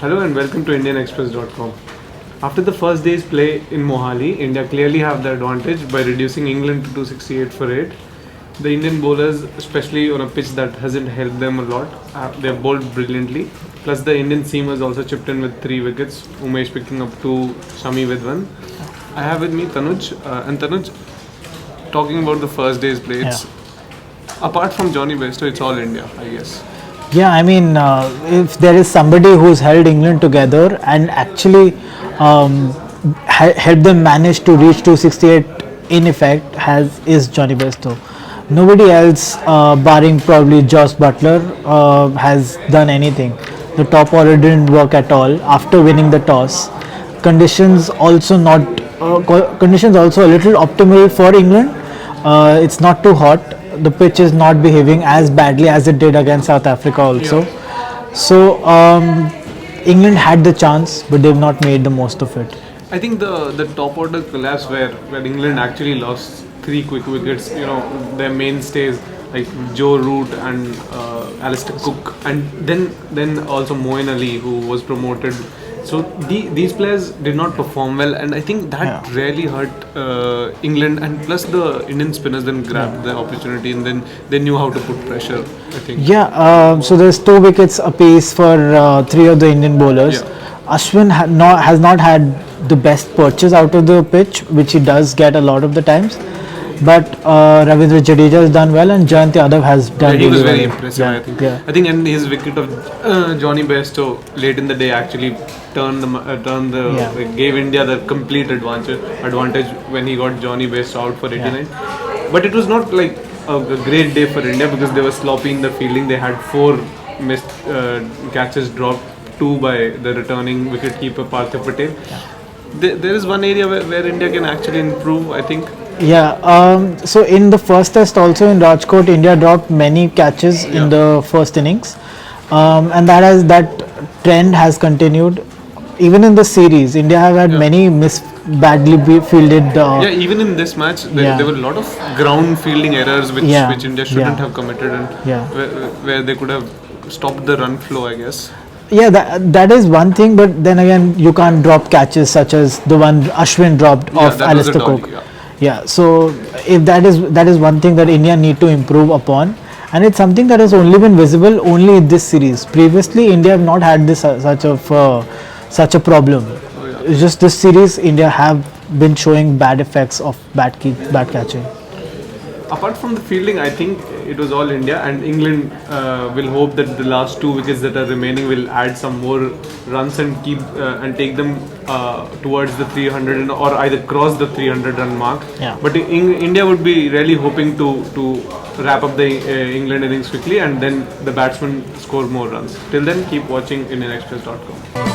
Hello and welcome to IndianExpress.com. After the first day's play in Mohali, India clearly have the advantage by reducing England to 268 for 8. The Indian bowlers, especially on a pitch that hasn't helped them a lot, they have bowled brilliantly. Plus the Indian seamers also chipped in with 3 wickets, Umesh picking up 2, Shami with 1. I have with me Tanuj, and Tanuj, talking about the first day's play, it's apart from Johnny Bairstow, it's all India, I guess. Yeah, I mean, if there is somebody who's held England together and actually helped them manage to reach 268 in effect, is Johnny Bairstow. Nobody else, barring probably Josh Butler, has done anything. The top order didn't work at all after winning the toss. Conditions also conditions also a little optimal for England. It's not too hot. The pitch is not behaving as badly as it did against South Africa also. So England had the chance, but they've not made the most of it. I think the top order collapse where England actually lost 3 quick wickets, their mainstays like Joe Root and Alistair Cook, and then also Moeen Ali, who was promoted. So these players did not perform well, and I think that really hurt England. And plus the Indian spinners then grabbed the opportunity, and then they knew how to put pressure, I think. So there's 2 wickets apiece for 3 of the Indian bowlers. Ashwin has not had the best perches out of the pitch, which he does get a lot of the times. But Ravindra Jadeja has done well, and Jayant Yadav has done he was very well. impressive, I think. I think, and his wicket of Johnny Bairstow late in the day actually gave India the complete advantage when he got Johnny Bairstow out for 89. But it was not like a great day for India because they were sloppy in the fielding. They had 4 missed catches dropped, 2 by the returning wicketkeeper Parthiv Patel. There is one area where India can actually improve, I think. So in the first test also in Rajkot, India dropped many catches in the first innings, and that trend has continued. Even in the series, India have had many badly fielded. Even in this match, there were a lot of ground fielding errors which India shouldn't have committed, and where they could have stopped the run flow, I guess. Yeah, that is one thing, but then again, you can't drop catches such as the one Ashwin dropped off Alistair Cook. So if that is one thing that India need to improve upon, and it's something that has only been visible only in this series. Previously, India have not had this such a problem. It's just this series, India have been showing bad effects of bad catching. Apart from the fielding, I think it was all India, and England will hope that the last 2 wickets that are remaining will add some more runs and keep and take them towards the 300 or either cross the 300 run mark. But India would be really hoping to wrap up the England innings quickly, and then the batsmen score more runs. Till then, keep watching IndianExpress.com.